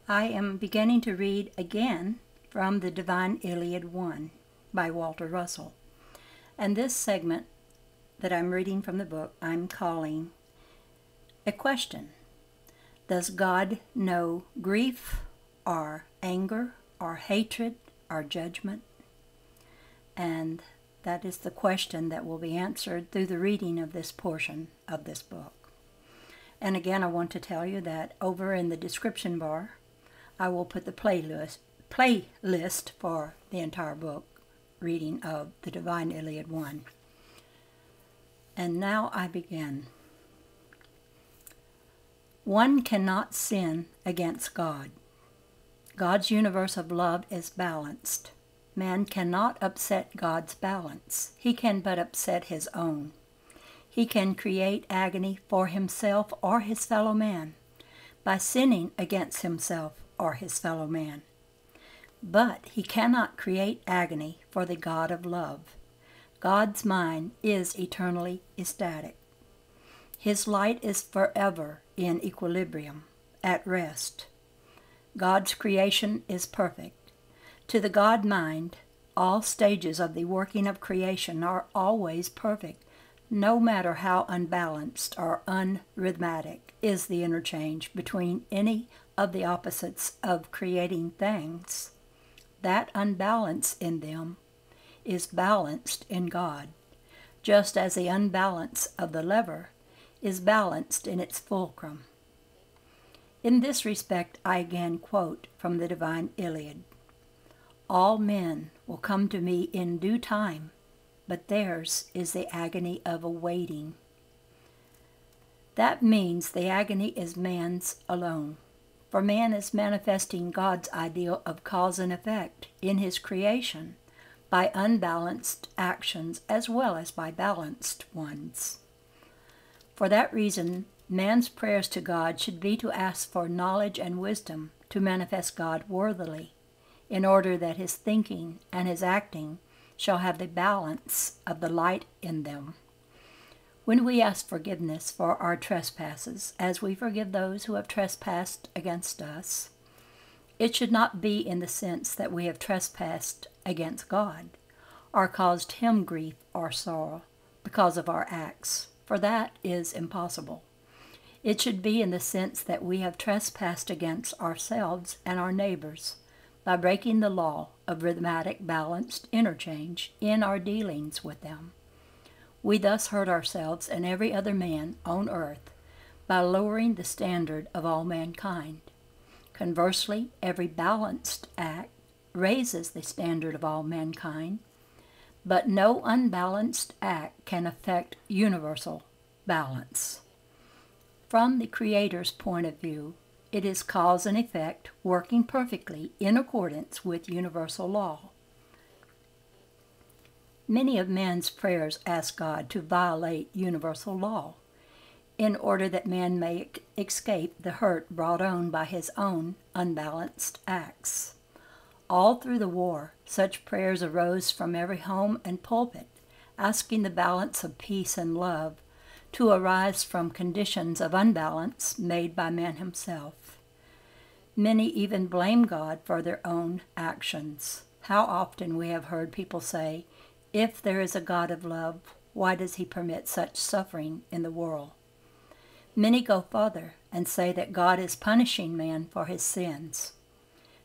I am beginning to read again from the Divine Iliad 1 by Walter Russell. And this segment that I'm reading from the book, I'm calling a question. Does God know grief or anger or hatred or judgment? And that is the question that will be answered through the reading of this portion of this book. And again, I want to tell you that over in the description bar, I will put the playlist for the entire book, reading of the Divine Iliad 1. And now I begin. One cannot sin against God. God's universe of love is balanced. Man cannot upset God's balance. He can but upset his own. He can create agony for himself or his fellow man by sinning against himself or his fellow man. But he cannot create agony for the God of love. God's mind is eternally ecstatic. His light is forever in equilibrium, at rest. God's creation is perfect. To the God mind, all stages of the working of creation are always perfect, no matter how unbalanced or unrhythmic is the interchange between any of the opposites of creating things. That unbalance in them is balanced in God, just as the unbalance of the lever is balanced in its fulcrum. In this respect, I again quote from the Divine Iliad. All men will come to me in due time, but theirs is the agony of awaiting. That means the agony is man's alone, for man is manifesting God's ideal of cause and effect in his creation by unbalanced actions as well as by balanced ones. For that reason, man's prayers to God should be to ask for knowledge and wisdom to manifest God worthily, in order that his thinking and his acting shall have the balance of the light in them. When we ask forgiveness for our trespasses, as we forgive those who have trespassed against us, it should not be in the sense that we have trespassed against God, or caused him grief or sorrow because of our acts, for that is impossible. It should be in the sense that we have trespassed against ourselves and our neighbors by breaking the law of rhythmic balanced interchange in our dealings with them. We thus hurt ourselves and every other man on earth by lowering the standard of all mankind. Conversely, every balanced act raises the standard of all mankind, but no unbalanced act can affect universal balance. From the Creator's point of view, it is cause and effect working perfectly in accordance with universal law. Many of man's prayers ask God to violate universal law in order that man may escape the hurt brought on by his own unbalanced acts. All through the war, such prayers arose from every home and pulpit, asking the balance of peace and love to arise from conditions of unbalance made by man himself. Many even blame God for their own actions. How often we have heard people say, "If there is a God of love, why does he permit such suffering in the world?" Many go further and say that God is punishing man for his sins.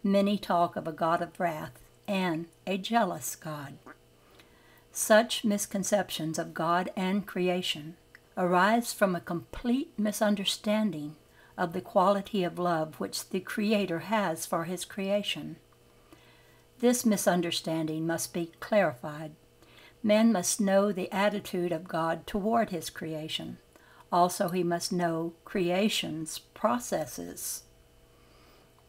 Many talk of a God of wrath and a jealous God. Such misconceptions of God and creation arise from a complete misunderstanding of the quality of love which the Creator has for his creation. This misunderstanding must be clarified. Man must know the attitude of God toward his creation. Also, he must know creation's processes.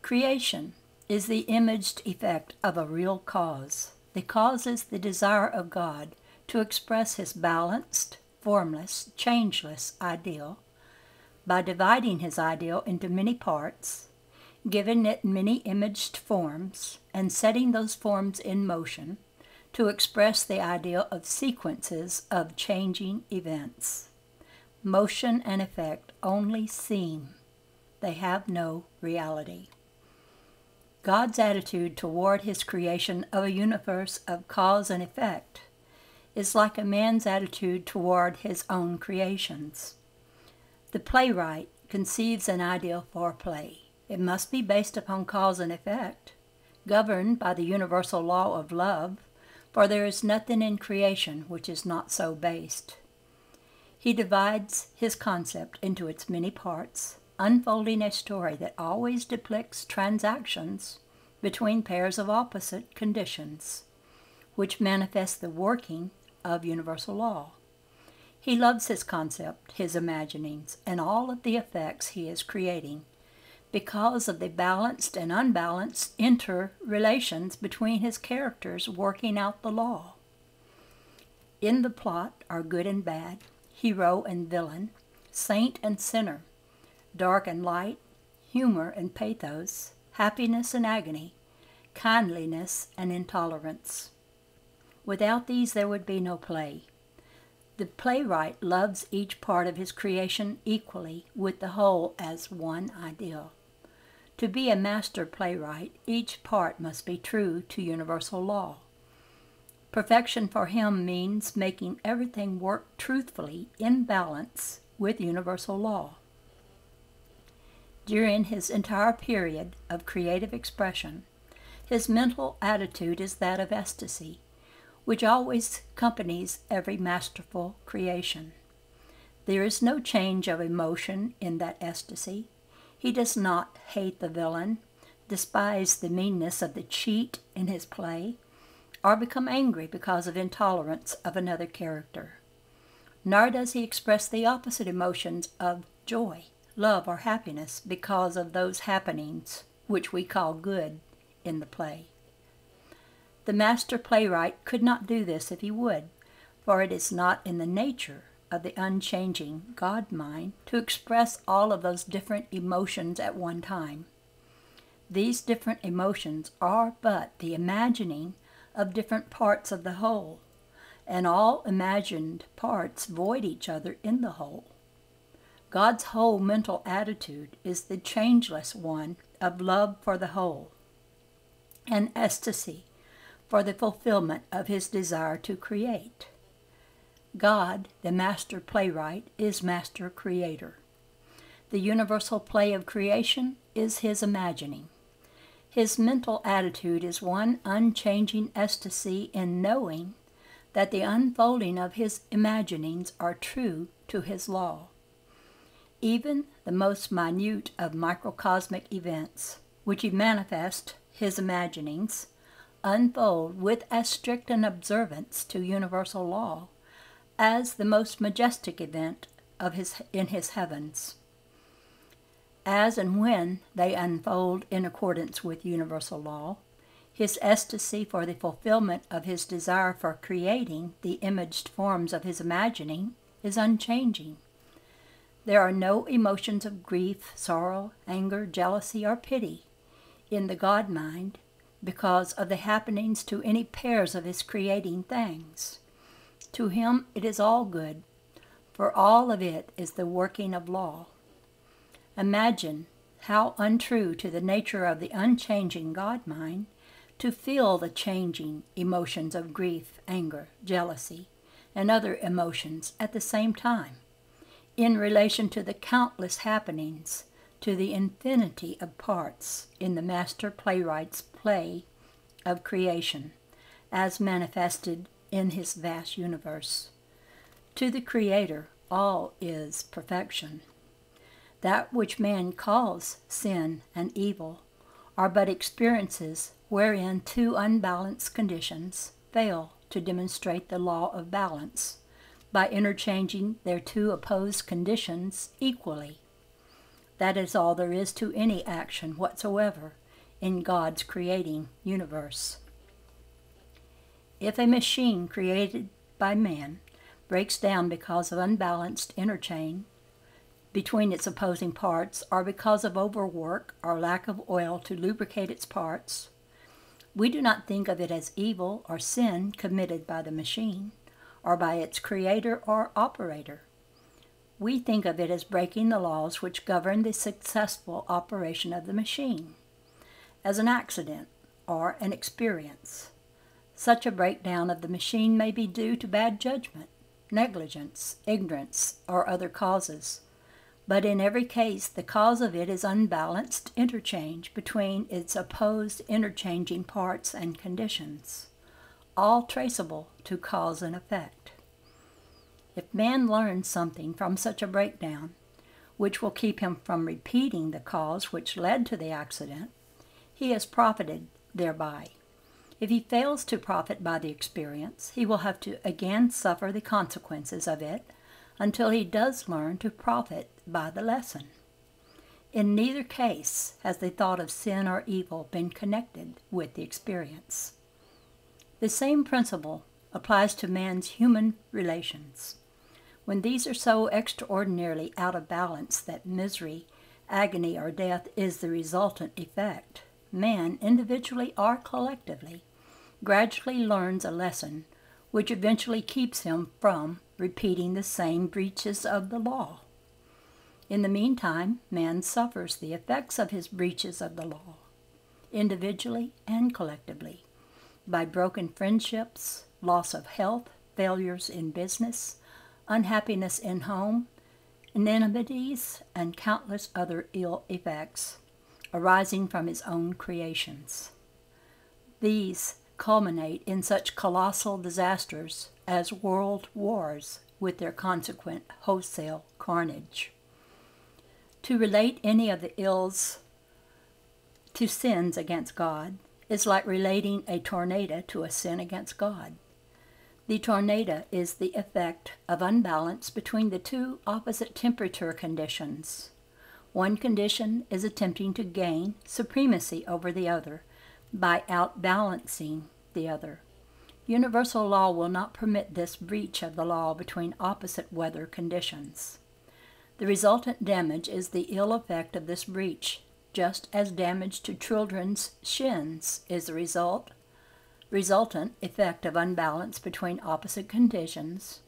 Creation is the imaged effect of a real cause. The cause is the desire of God to express his balanced, formless, changeless ideal by dividing his ideal into many parts, giving it many imaged forms, and setting those forms in motion to express the ideal of sequences of changing events. Motion and effect only seem. They have no reality. God's attitude toward his creation of a universe of cause and effect is like a man's attitude toward his own creations. The playwright conceives an ideal for play. It must be based upon cause and effect, governed by the universal law of love, for there is nothing in creation which is not so based. He divides his concept into its many parts, unfolding a story that always depicts transactions between pairs of opposite conditions, which manifest the working of universal law. He loves his concept, his imaginings, and all of the effects he is creating, because of the balanced and unbalanced interrelations between his characters working out the law. In the plot are good and bad, hero and villain, saint and sinner, dark and light, humor and pathos, happiness and agony, kindliness and intolerance. Without these there would be no play. The playwright loves each part of his creation equally, with the whole as one ideal. To be a master playwright, each part must be true to universal law. Perfection for him means making everything work truthfully in balance with universal law. During his entire period of creative expression, his mental attitude is that of ecstasy, which always accompanies every masterful creation. There is no change of emotion in that ecstasy. He does not hate the villain, despise the meanness of the cheat in his play, or become angry because of intolerance of another character. Nor does he express the opposite emotions of joy, love, or happiness because of those happenings which we call good in the play. The master playwright could not do this if he would, for it is not in the nature of the unchanging God mind to express all of those different emotions at one time. These different emotions are but the imagining of different parts of the whole, and all imagined parts void each other in the whole. God's whole mental attitude is the changeless one of love for the whole, and ecstasy for the fulfillment of his desire to create. God, the master playwright, is master creator. The universal play of creation is his imagining. His mental attitude is one unchanging ecstasy in knowing that the unfolding of his imaginings are true to his law. Even the most minute of microcosmic events, which he manifests his imaginings, unfold with as strict an observance to universal law as the most majestic event in his heavens. As and when they unfold in accordance with universal law, his ecstasy for the fulfillment of his desire for creating the imaged forms of his imagining is unchanging. There are no emotions of grief, sorrow, anger, jealousy, or pity in the God mind because of the happenings to any pairs of his creating things. To him it is all good, for all of it is the working of law. Imagine how untrue to the nature of the unchanging God mind to feel the changing emotions of grief, anger, jealousy, and other emotions at the same time, in relation to the countless happenings, to the infinity of parts in the master playwright's play of creation, as manifested in his vast universe. To the Creator, all is perfection. That which man calls sin and evil are but experiences wherein two unbalanced conditions fail to demonstrate the law of balance by interchanging their two opposed conditions equally. That is all there is to any action whatsoever in God's creating universe. If a machine created by man breaks down because of unbalanced interchange between its opposing parts, or because of overwork or lack of oil to lubricate its parts, we do not think of it as evil or sin committed by the machine, or by its creator or operator. We think of it as breaking the laws which govern the successful operation of the machine. as an accident or an experience. Such a breakdown of the machine may be due to bad judgment, negligence, ignorance, or other causes, but in every case the cause of it is unbalanced interchange between its opposed interchanging parts and conditions, all traceable to cause and effect. If man learns something from such a breakdown, which will keep him from repeating the cause which led to the accident, he has profited thereby. If he fails to profit by the experience, he will have to again suffer the consequences of it until he does learn to profit by the lesson. In neither case has the thought of sin or evil been connected with the experience. The same principle applies to man's human relations. When these are so extraordinarily out of balance that misery, agony, or death is the resultant effect, man, individually or collectively, gradually learns a lesson which eventually keeps him from repeating the same breaches of the law. In the meantime, man suffers the effects of his breaches of the law, individually and collectively, by broken friendships, loss of health, failures in business, unhappiness in home, inanities, and countless other ill effects arising from his own creations. These culminate in such colossal disasters as world wars with their consequent wholesale carnage. To relate any of the ills to sins against God is like relating a tornado to a sin against God. The tornado is the effect of unbalance between the two opposite temperature conditions. One condition is attempting to gain supremacy over the other by outbalancing the other. Universal law will not permit this breach of the law between opposite weather conditions. The resultant damage is the ill effect of this breach, just as damage to children's shins is the resultant effect of unbalance between opposite conditions.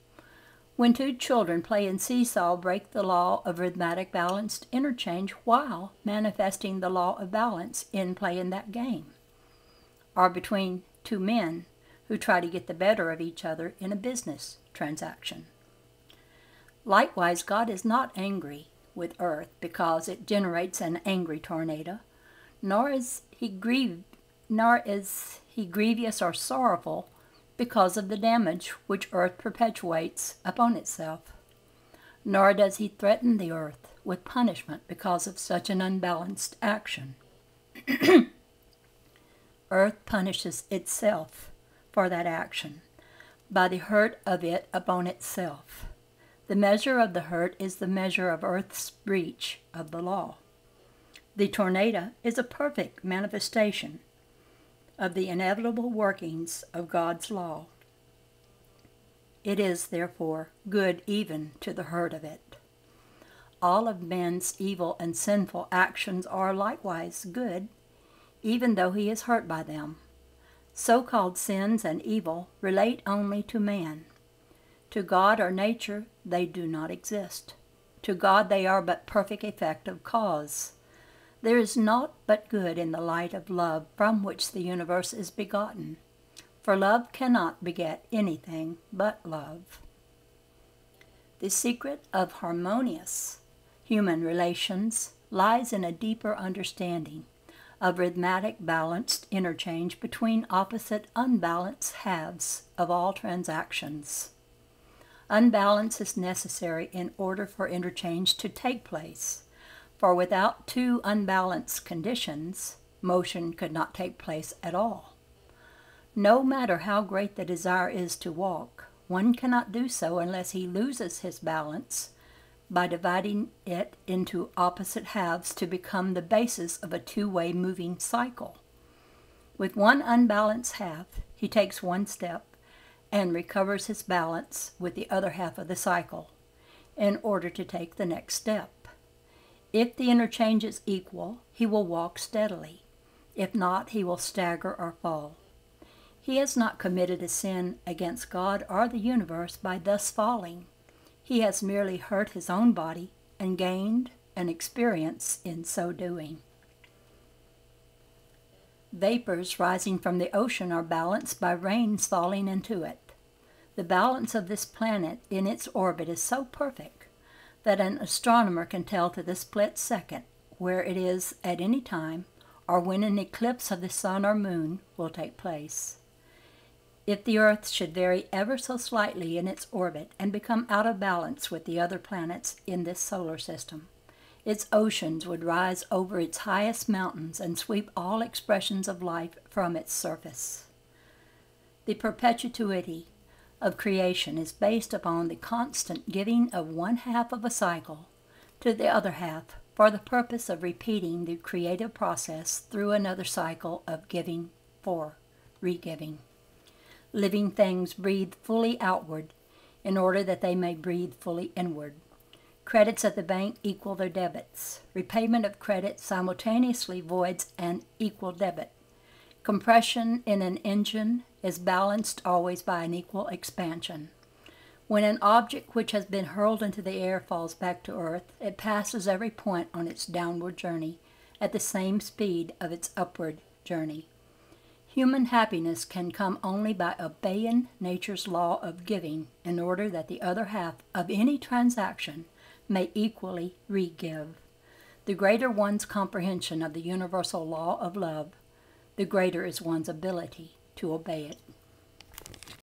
When two children play in seesaw, break the law of rhythmic balanced interchange while manifesting the law of balance in play in that game. Or between two men who try to get the better of each other in a business transaction. Likewise, God is not angry with earth because it generates an angry tornado, nor is he grievous or sorrowful because of the damage which earth perpetuates upon itself. Nor does he threaten the earth with punishment because of such an unbalanced action. Earth punishes itself for that action by the hurt of it upon itself. The measure of the hurt is the measure of earth's breach of the law. The tornado is a perfect manifestation of the inevitable workings of God's law. It is, therefore, good even to the hurt of it. All of man's evil and sinful actions are likewise good, even though he is hurt by them. So-called sins and evil relate only to man. To God or nature, they do not exist. To God they are but perfect effect of cause. There is naught but good in the light of love from which the universe is begotten, for love cannot beget anything but love. The secret of harmonious human relations lies in a deeper understanding of rhythmic balanced interchange between opposite unbalanced halves of all transactions. Unbalance is necessary in order for interchange to take place, for without two unbalanced conditions, motion could not take place at all. No matter how great the desire is to walk, one cannot do so unless he loses his balance by dividing it into opposite halves to become the basis of a two-way moving cycle. With one unbalanced half, he takes one step and recovers his balance with the other half of the cycle in order to take the next step. If the interchange is equal, he will walk steadily. If not, he will stagger or fall. He has not committed a sin against God or the universe by thus falling. He has merely hurt his own body and gained an experience in so doing. Vapors rising from the ocean are balanced by rains falling into it. The balance of this planet in its orbit is so perfect that an astronomer can tell to the split second where it is at any time, or when an eclipse of the sun or moon will take place. If the Earth should vary ever so slightly in its orbit and become out of balance with the other planets in this solar system, its oceans would rise over its highest mountains and sweep all expressions of life from its surface. The perpetuity of creation is based upon the constant giving of one half of a cycle to the other half for the purpose of repeating the creative process through another cycle of giving for re-giving. Living things breathe fully outward in order that they may breathe fully inward. Credits at the bank equal their debits. Repayment of credit simultaneously voids an equal debit. Compression in an engine is balanced always by an equal expansion. When an object which has been hurled into the air falls back to earth, it passes every point on its downward journey at the same speed of its upward journey. Human happiness can come only by obeying nature's law of giving in order that the other half of any transaction may equally re-give. The greater one's comprehension of the universal law of love, the greater is one's ability to obey it.